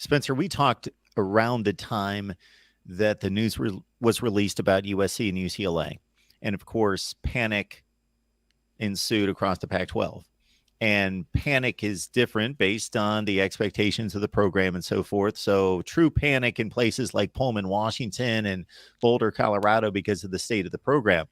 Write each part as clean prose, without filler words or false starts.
Spencer, we talked around the time that the news was released about USC and UCLA. And of course, panic ensued across the Pac 12. And panic is different based on the expectations of the program and so forth. So, true panic in places like Pullman, Washington, and Boulder, Colorado, because of the state of the program.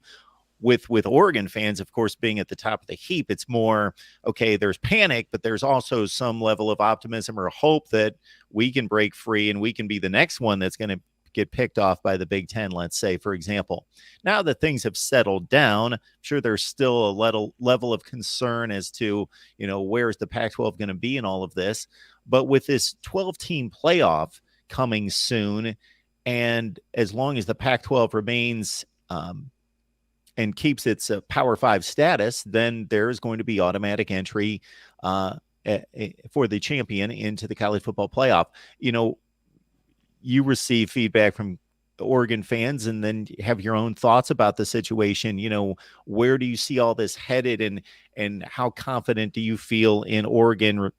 With Oregon fans, of course, being at the top of the heap, it's more, okay, there's panic, but there's also some level of optimism or hope that we can break free and we can be the next one that's going to get picked off by the Big Ten, let's say, for example. Now that things have settled down, I'm sure there's still a level of concern as to, where's the Pac-12 going to be in all of this. But with this 12-team playoff coming soon, and as long as the Pac-12 remains and keeps its Power 5 status, then there is going to be automatic entry for the champion into the college football playoff. You receive feedback from Oregon fans and then have your own thoughts about the situation. Where do you see all this headed, and how confident do you feel in Oregon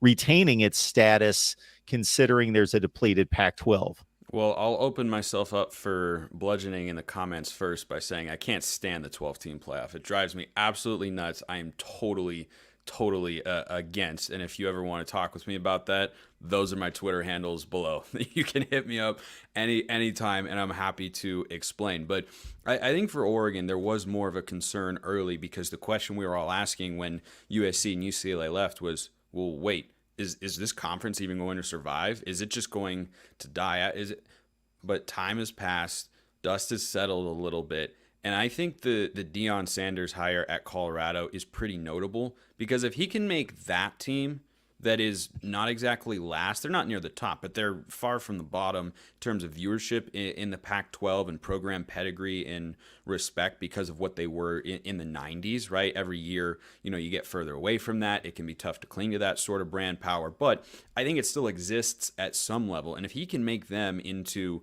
retaining its status, considering there's a depleted Pac-12? Well, I'll open myself up for bludgeoning in the comments first by saying I can't stand the 12-team playoff. It drives me absolutely nuts. I am totally against. And if you ever want to talk with me about that, those are my Twitter handles below. You can hit me up anytime, and I'm happy to explain. But I think for Oregon, there was more of a concern early, because the question we were all asking when USC and UCLA left was, well, wait, is this conference even going to survive? Is it just going to die out? But time has passed, dust has settled a little bit, and I think the Deion Sanders hire at Colorado is pretty notable, because if he can make that team that is not exactly last, they're not near the top, but they're far from the bottom in terms of viewership in the Pac-12 and program pedigree and respect, because of what they were in the 90s, right? Every year, you get further away from that. It can be tough to cling to that sort of brand power, but I think it still exists at some level. And if he can make them into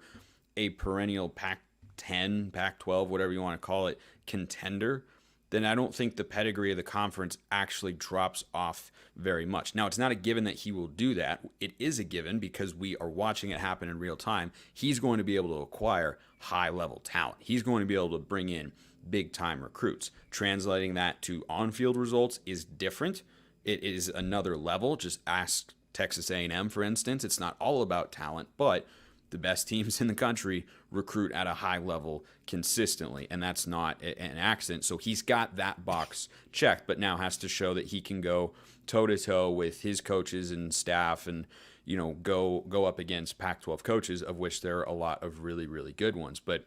a perennial Pac-10, Pac-12, whatever you want to call it, contender, then I don't think the pedigree of the conference actually drops off very much. Now, it's not a given that he will do that. It is a given because we are watching it happen in real time. He's going to be able to acquire high-level talent. He's going to be able to bring in big-time recruits. Translating that to on-field results is different. It is another level. Just ask Texas A&M, for instance. It's not all about talent, but the best teams in the country recruit at a high level consistently, and that's not an accident. So he's got that box checked, but now has to show that he can go toe-to-toe with his coaches and staff and, go up against Pac-12 coaches, of which there are a lot of really, really good ones. But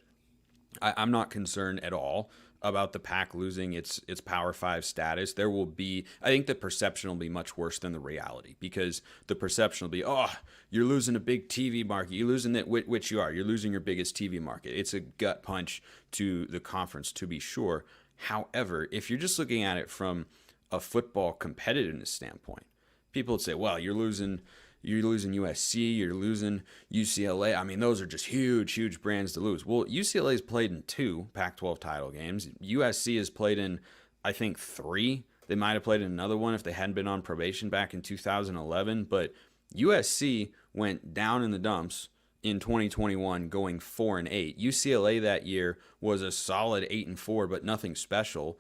I'm not concerned at all about the Pac losing its Power 5 status. There will be, I think the perception will be much worse than the reality, because the perception will be, oh, you're losing a big TV market. You're losing it, which you are. You're losing your biggest TV market. It's a gut punch to the conference, to be sure. However, if you're just looking at it from a football competitiveness standpoint, people would say, well, you're losing USC, you're losing UCLA. I mean, those are just huge brands to lose. Well, UCLA has played in 2 Pac-12 title games. USC has played in, I think, 3. They might have played in another one if they hadn't been on probation back in 2011. But USC went down in the dumps in 2021, going 4-8. UCLA that year was a solid 8-4, but nothing special.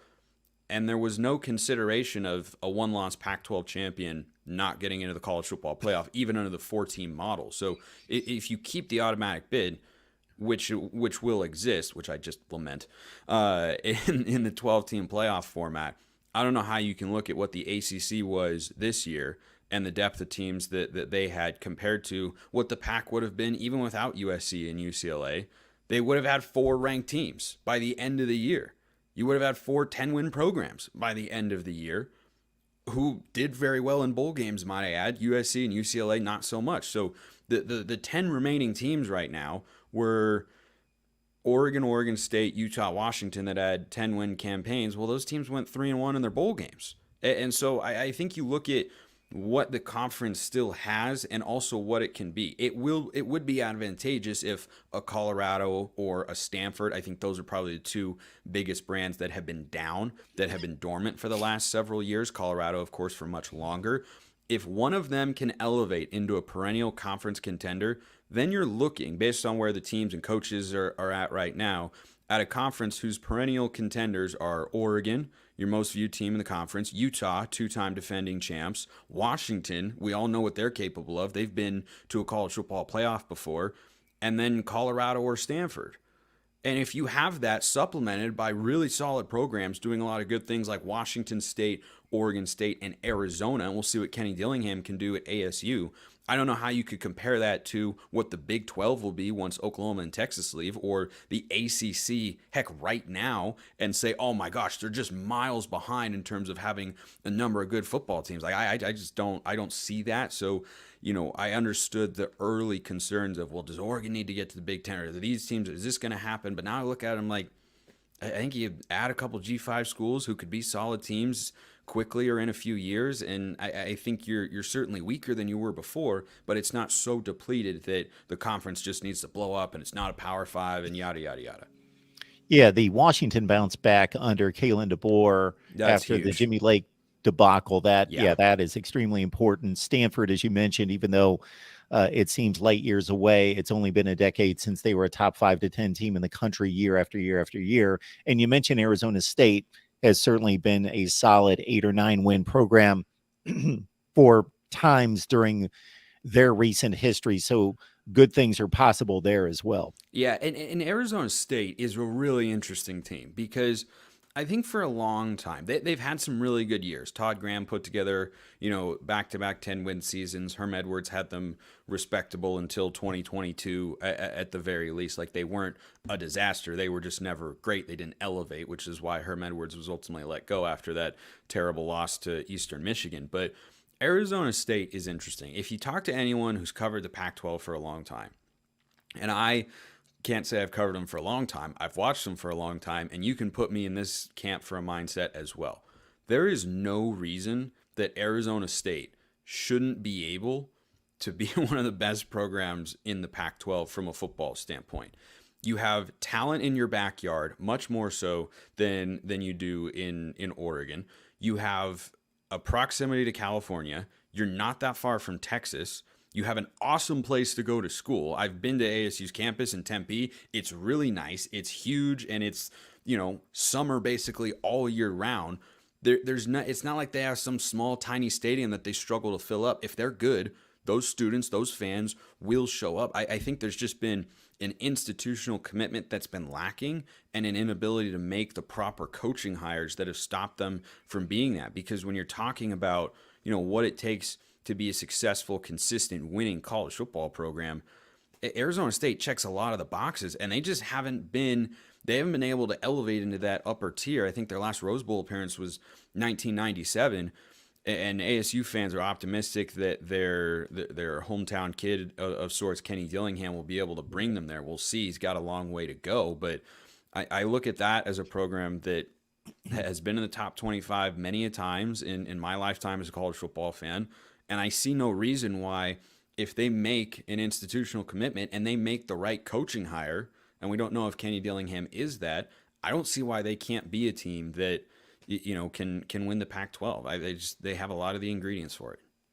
And there was no consideration of a one-loss Pac-12 champion not getting into the college football playoff, even under the 4-team model. So if you keep the automatic bid, which will exist, which I just lament, in the 12-team playoff format, I don't know how you can look at what the ACC was this year and the depth of teams that they had compared to what the Pac would have been even without USC and UCLA. They would have had 4 ranked teams by the end of the year. You would have had 4 10-win programs by the end of the year who did very well in bowl games, might I add. USC and UCLA, not so much. So the 10 remaining teams right now were Oregon, Oregon State, Utah, Washington that had 10-win campaigns. Well, those teams went 3-1 in their bowl games. And so I think you look at what the conference still has and also what it can be. It would be advantageous if a Colorado or a Stanford, I think those are probably the 2 biggest brands that have been down, that have been dormant for the last several years. Colorado, of course, for much longer. If one of them can elevate into a perennial conference contender, then you're looking, based on where the teams and coaches are at right now, at a conference whose perennial contenders are Oregon, your most viewed team in the conference, Utah, two-time defending champs, Washington, we all know what they're capable of. They've been to a college football playoff before, and then Colorado or Stanford. And if you have that supplemented by really solid programs doing a lot of good things like Washington State, Oregon State, and Arizona, and we'll see what Kenny Dillingham can do at ASU. I don't know how you could compare that to what the Big 12 will be once Oklahoma and Texas leave, or the ACC, heck, right now, and say, oh my gosh, they're just miles behind in terms of having a number of good football teams. Like I just don't see that. So, I understood the early concerns of, well, does Oregon need to get to the Big Ten, or are these teams, is this going to happen? But now I look at them like, I think you add a couple G5 schools who could be solid teams quickly or in a few years, and I think you're certainly weaker than you were before, but it's not so depleted that the conference just needs to blow up and it's not a Power 5 and yada, yada, yada. Yeah, the Washington bounce back under Kalen DeBoer That's after the huge. Jimmy Lake debacle, Yeah. that is extremely important. Stanford, as you mentioned, even though it seems light years away, it's only been a decade since they were a top 5 to 10 team in the country year after year after year. And you mentioned Arizona State has certainly been a solid 8 or 9 win program for times during their recent history. So good things are possible there as well. Yeah, and Arizona State is a really interesting team because I think for a long time they've had some really good years. Todd Graham put together, back-to-back 10-win seasons. Herm Edwards had them respectable until 2022 at the very least. Like, they weren't a disaster. They were just never great. They didn't elevate, which is why Herm Edwards was ultimately let go after that terrible loss to Eastern Michigan. But Arizona State is interesting. If you talk to anyone who's covered the Pac-12 for a long time, and I can't say I've covered them for a long time. I've watched them for a long time, and you can put me in this camp for a mindset as well. There is no reason that Arizona State shouldn't be able to be one of the best programs in the Pac-12 from a football standpoint. You have talent in your backyard, much more so than you do in Oregon. You have a proximity to California. You're not that far from Texas. You have an awesome place to go to school. I've been to ASU's campus in Tempe. It's really nice. It's huge, and it's, summer basically all year round. It's not like they have some small, tiny stadium that they struggle to fill up. If they're good, those students, those fans will show up. I think there's just been an institutional commitment that's been lacking, and an inability to make the proper coaching hires that have stopped them from being that. Because when you're talking about, what it takes to be a successful, consistent, winning college football program, Arizona State checks a lot of the boxes, and they haven't been able to elevate into that upper tier. I think their last Rose Bowl appearance was 1997, and ASU fans are optimistic that their hometown kid of sorts, Kenny Dillingham, will be able to bring them there. We'll see. He's got a long way to go, but I look at that as a program that has been in the top 25 many a times in my lifetime as a college football fan. And I see no reason why, if they make an institutional commitment and they make the right coaching hire, and we don't know if Kenny Dillingham is that, I don't see why they can't be a team that can win the Pac-12. They have a lot of the ingredients for it.